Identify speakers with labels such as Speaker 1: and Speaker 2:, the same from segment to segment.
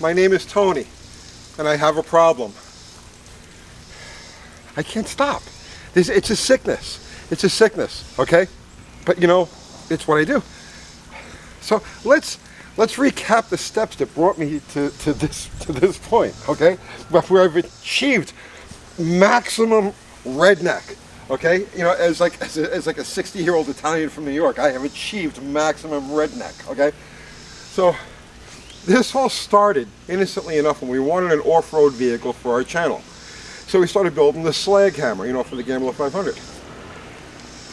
Speaker 1: my name is Tony, and I have a problem. I can't stop. It's a sickness. It's a sickness, okay? But you know, it's what I do. So let's recap the steps that brought me to this point, okay? Where I've achieved maximum redneck, okay? You know, as like a 60-year-old Italian from New York, I have achieved maximum redneck, okay? So this all started innocently enough when we wanted an off-road vehicle for our channel. So we started building the slag hammer, you know, for the Gambler 500.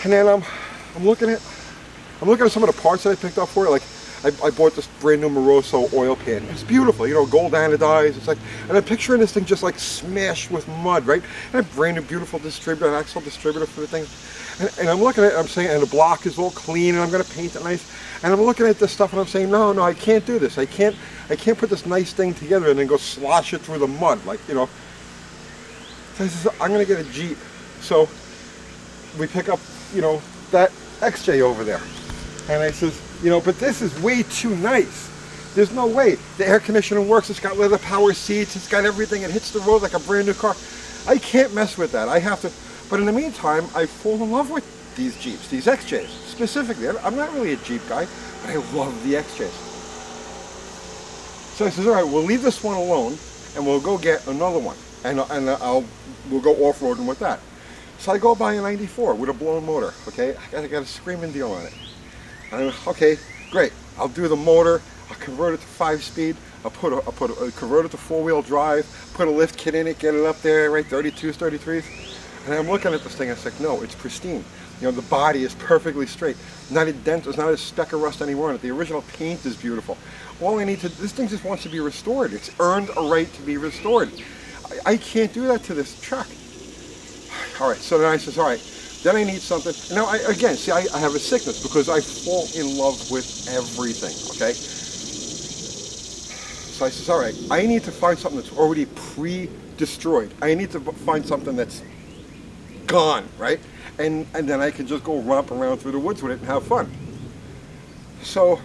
Speaker 1: And then I'm looking at some of the parts that I picked up for it. Like I bought this brand new Moroso oil pan. It's beautiful, you know, gold anodized. It's like, and I'm picturing this thing just like smashed with mud, right? And a brand new beautiful distributor, an axle distributor for the thing. And I'm looking at it, I'm saying, and the block is all clean, and I'm going to paint it nice. And I'm looking at this stuff, and I'm saying, no, I can't do this. I can't put this nice thing together and then go slosh it through the mud, like, you know. So I said, I'm going to get a Jeep. So we pick up, you know, that XJ over there. And I says, you know, but this is way too nice. There's no way. The air conditioning works. It's got leather power seats. It's got everything. It hits the road like a brand new car. I can't mess with that. I have to. But in the meantime, I fall in love with these Jeeps, these XJs specifically. I'm not really a Jeep guy, but I love the XJs. So I says, all right, we'll leave this one alone, and we'll go get another one, and we'll go off-roading with that. So I go buy a 94 with a blown motor. Okay, I got a screaming deal on it. And okay, great. I'll do the motor. I'll convert it to 5-speed. I'll convert it to 4-wheel drive. Put a lift kit in it. Get it up there, right? 32s, 33s. And I'm looking at this thing. I was like, no, it's pristine. You know, the body is perfectly straight. Not a dent. There's not a speck of rust anywhere on it. The original paint is beautiful. All I need to. This thing just wants to be restored. It's earned a right to be restored. I can't do that to this truck. All right. So then I says, all right. Then I need something. Now, I have a sickness because I fall in love with everything, okay? So I says, all right, I need to find something that's already pre-destroyed. I need to find something that's gone, right? And then I can just go romp around through the woods with it and have fun. So,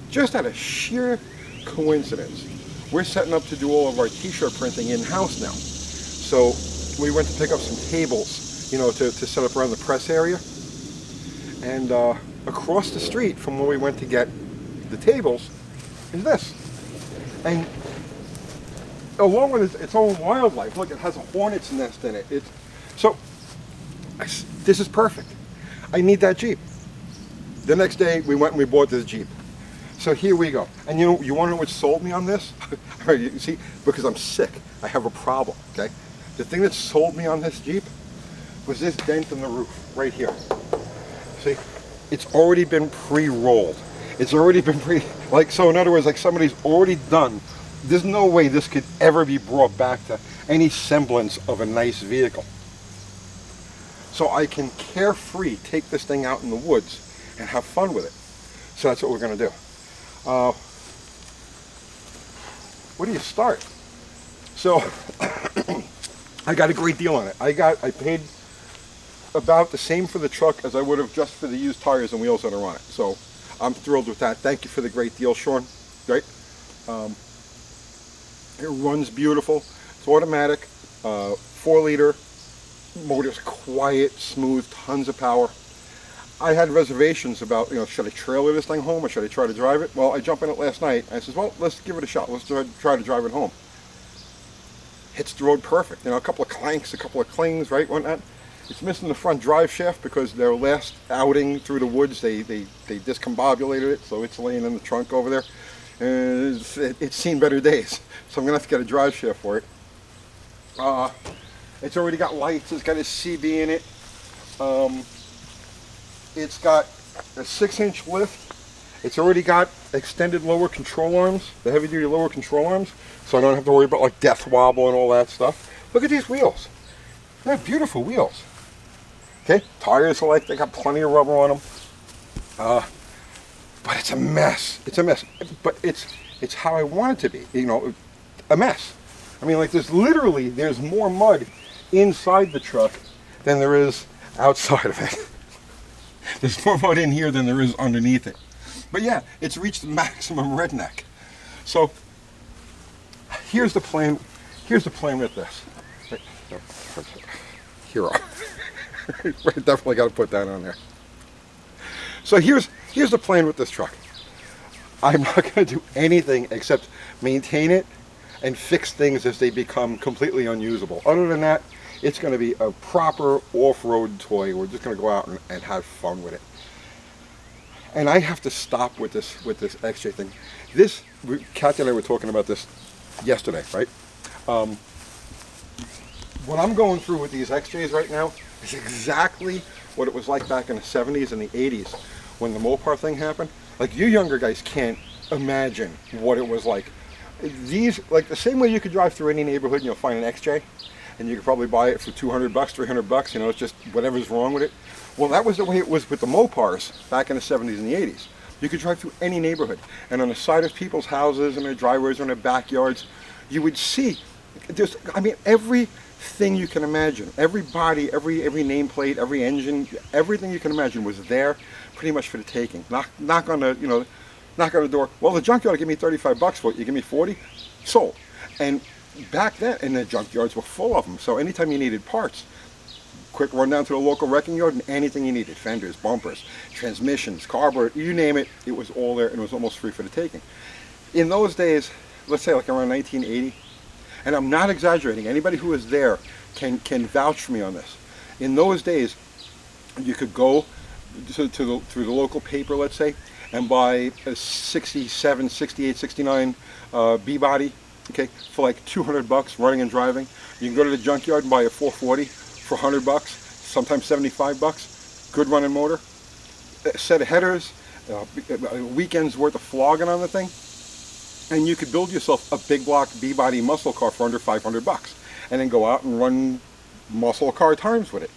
Speaker 1: just out of sheer coincidence, we're setting up to do all of our t-shirt printing in-house now. So, we went to pick up some tables, you know, to set up around the press area. And across the street from where we went to get the tables is this. And along with its own wildlife, look, it has a hornet's nest in it. This is perfect. I need that Jeep. The next day, we went and we bought this Jeep. So here we go. And you know, you want to know what sold me on this? You see, because I'm sick. I have a problem, okay? The thing that sold me on this Jeep was this dent in the roof right here. See, it's already been pre-rolled. It's already been so in other words, like somebody's already done. There's no way this could ever be brought back to any semblance of a nice vehicle. So I can carefree take this thing out in the woods and have fun with it. So that's what we're going to do. Where do you start? So I got a great deal on it. I paid about the same for the truck as I would have just for the used tires and wheels that are on it. So I'm thrilled with that. Thank you for the great deal, Sean. Right? It runs beautiful. It's automatic. 4-liter. Motor's quiet, smooth, tons of power. I had reservations about, you know, should I trailer this thing home or should I try to drive it? Well, I jumped in it last night. I says, well, let's give it a shot. Let's try to drive it home. Hits the road perfect. You know, a couple of clanks, a couple of clings, right? Whatnot. It's missing the front drive shaft because their last outing through the woods, they discombobulated it, so it's laying in the trunk over there. And it's seen better days. So I'm going to have to get a drive shaft for it. It's already got lights. It's got a CB in it. It's got a 6-inch lift. It's already got extended lower control arms, the heavy-duty lower control arms, so I don't have to worry about like death wobble and all that stuff. Look at these wheels. They're beautiful wheels. Okay, tires are like, they got plenty of rubber on them. But it's a mess. It's a mess. But it's how I want it to be. You know, a mess. I mean, like there's more mud inside the truck than there is outside of it. There's more mud in here than there is underneath it. But yeah, it's reached maximum redneck. So here's the plan. Here's the plan with this. Hero. Definitely got to put that on there. So here's the plan with this truck. I'm not going to do anything except maintain it and fix things as they become completely unusable. Other than that, it's going to be a proper off-road toy. We're just going to go out and have fun with it. And I have to stop with this XJ thing. Kathy and I were talking about this yesterday, right? What I'm going through with these XJs right now is exactly what it was like back in the 70s and the 80s when the Mopar thing happened. Like, you younger guys can't imagine what it was like. These, like the same way you could drive through any neighborhood and you'll find an XJ, and you could probably buy it for $200, $300, you know, it's just whatever's wrong with it. Well, that was the way it was with the Mopars back in the 70s and the 80s. You could drive through any neighborhood, and on the side of people's houses and their driveways or in their backyards, you would see just, I mean, everything you can imagine, every body, every nameplate, every engine, everything you can imagine was there pretty much for the taking. Knock on the, you know, knock on the door. Well, the junkyard will give me $35 for it. You give me 40, sold. And back then, and the junkyards were full of them. So anytime you needed parts, quick run down to the local wrecking yard and anything you needed, fenders, bumpers, transmissions, carburetor, you name it, it was all there and it was almost free for the taking. In those days, let's say like around 1980, and I'm not exaggerating, anybody who was there can vouch for me on this. In those days, you could go through the local paper, let's say, and buy a 67, 68, 69 B-body, okay, for like $200 running and driving. You can go to the junkyard and buy a 440 for $100, sometimes $75, good running motor, a set of headers, a weekend's worth of flogging on the thing, and you could build yourself a big block B-body muscle car for under $500, and then go out and run muscle car times with it.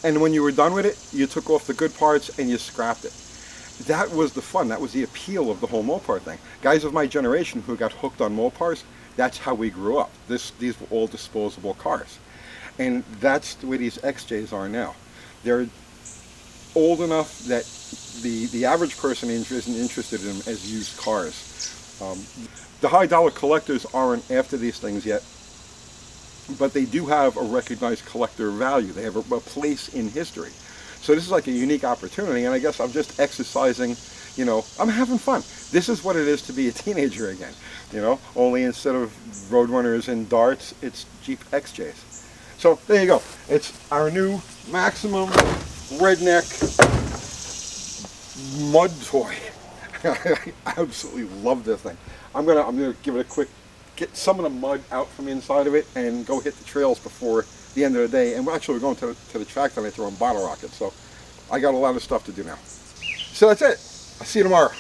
Speaker 1: And when you were done with it, you took off the good parts and you scrapped it. That was the fun. That was the appeal of the whole Mopar thing. Guys of my generation who got hooked on Mopars, that's how we grew up. These were all disposable cars. And that's the way these XJs are now. They're old enough that the average person isn't interested in them as used cars. The high dollar collectors aren't after these things yet, but they do have a recognized collector value. They have a place in history. So this is like a unique opportunity, and I guess I'm just exercising, you know, I'm having fun. This is what it is to be a teenager again, you know, only instead of Roadrunners and darts, it's Jeep XJs. So there you go. It's our new maximum redneck mud toy. I absolutely love this thing. I'm gonna give it a quick, get some of the mud out from inside of it and go hit the trails before the end of the day. And we're going to the track tonight to run bottle rockets. So I got a lot of stuff to do now. So that's it. I'll see you tomorrow.